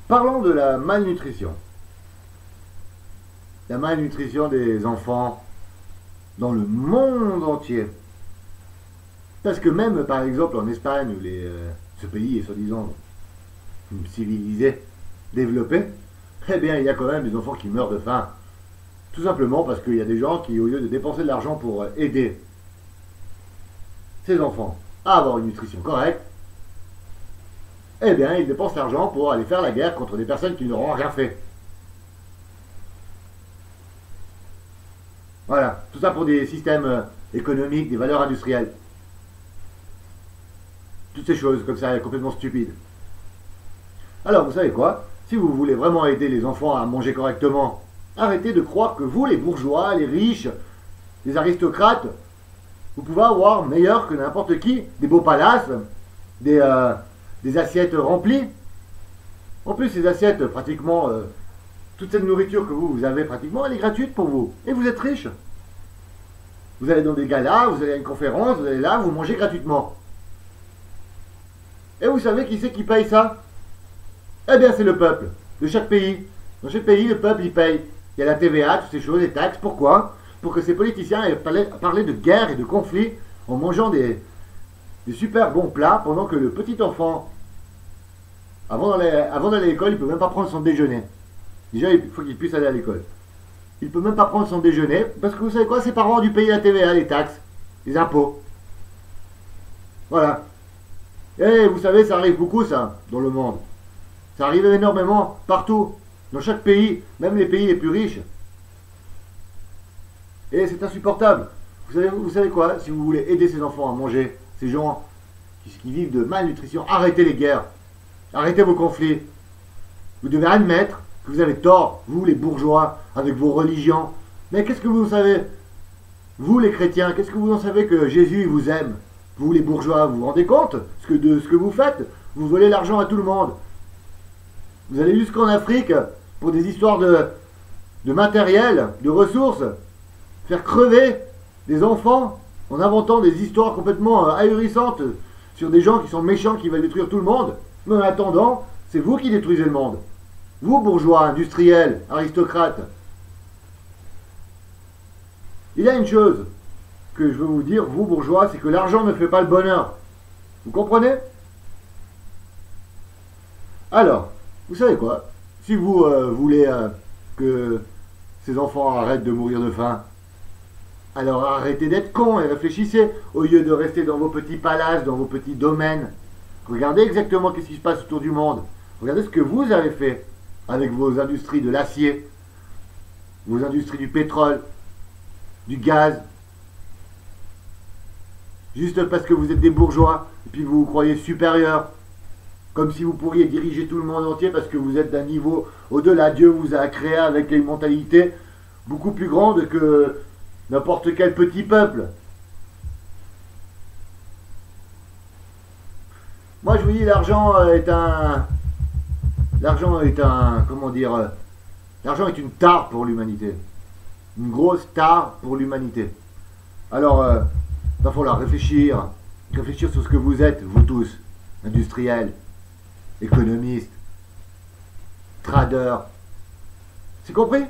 Parlons de la malnutrition. La malnutrition des enfants dans le monde entier. Parce que même, par exemple, en Espagne, où ce pays est soi-disant civilisé, développé, eh bien, il y a quand même des enfants qui meurent de faim. Tout simplement parce qu'il y a des gens qui, au lieu de dépenser de l'argent pour aider ces enfants à avoir une nutrition correcte, eh bien, ils dépensent l'argent pour aller faire la guerre contre des personnes qui n'auront rien fait. Voilà, tout ça pour des systèmes économiques, des valeurs industrielles. Toutes ces choses comme ça, complètement stupides. Alors, vous savez quoi? Si vous voulez vraiment aider les enfants à manger correctement, arrêtez de croire que vous, les bourgeois, les riches, les aristocrates, vous pouvez avoir meilleur que n'importe qui, des beaux palaces, des assiettes remplies. En plus, ces assiettes, pratiquement, toute cette nourriture que vous avez pratiquement, elle est gratuite pour vous. Et vous êtes riche. Vous allez dans des galas, vous allez à une conférence, vous allez là, vous mangez gratuitement. Et vous savez qui c'est qui paye ça? Eh bien, c'est le peuple de chaque pays. Dans chaque pays, le peuple, il paye. Il y a la TVA, toutes ces choses, les taxes. Pourquoi? Pour que ces politiciens aient parlé de guerre et de conflit en mangeant des super bons plats pendant que le petit enfant, avant d'aller à l'école, il ne peut même pas prendre son déjeuner. Déjà, il faut qu'il puisse aller à l'école. Il ne peut même pas prendre son déjeuner parce que vous savez quoi? Ses parents ont dû payer la TVA, les taxes, les impôts. Voilà. Et vous savez, ça arrive beaucoup ça, dans le monde. Ça arrive énormément, partout, dans chaque pays, même les pays les plus riches. Et c'est insupportable. Vous savez quoi? Si vous voulez aider ces enfants à manger, ces gens qui vivent de malnutrition, arrêtez les guerres. Arrêtez vos conflits. Vous devez admettre que vous avez tort, vous les bourgeois, avec vos religions. Mais qu'est-ce que vous savez? Vous les chrétiens, qu'est-ce que vous en savez que Jésus il vous aime? Vous les bourgeois, vous vous rendez compte de ce que vous faites? Vous volez l'argent à tout le monde. Vous allez jusqu'en Afrique pour des histoires de matériel, de ressources, faire crever des enfants en inventant des histoires complètement ahurissantes sur des gens qui sont méchants, qui veulent détruire tout le monde. Mais en attendant, c'est vous qui détruisez le monde. Vous, bourgeois, industriels, aristocrates. Il y a une chose que je veux vous dire, vous, bourgeois, c'est que l'argent ne fait pas le bonheur. Vous comprenez? Alors, vous savez quoi? Si vous voulez que ces enfants arrêtent de mourir de faim, alors arrêtez d'être cons et réfléchissez au lieu de rester dans vos petits palaces, dans vos petits domaines. Regardez exactement ce qui se passe autour du monde. Regardez ce que vous avez fait avec vos industries de l'acier, vos industries du pétrole, du gaz. Juste parce que vous êtes des bourgeois et puis vous vous croyez supérieurs. Comme si vous pourriez diriger tout le monde entier parce que vous êtes d'un niveau au-delà. Dieu vous a créé avec une mentalité beaucoup plus grande que n'importe quel petit peuple. Moi je vous dis, l'argent est un... Comment dire... L'argent est une tare pour l'humanité. Une grosse tare pour l'humanité. Alors, il va falloir réfléchir sur ce que vous êtes, vous tous, industriels, économistes, traders. C'est compris?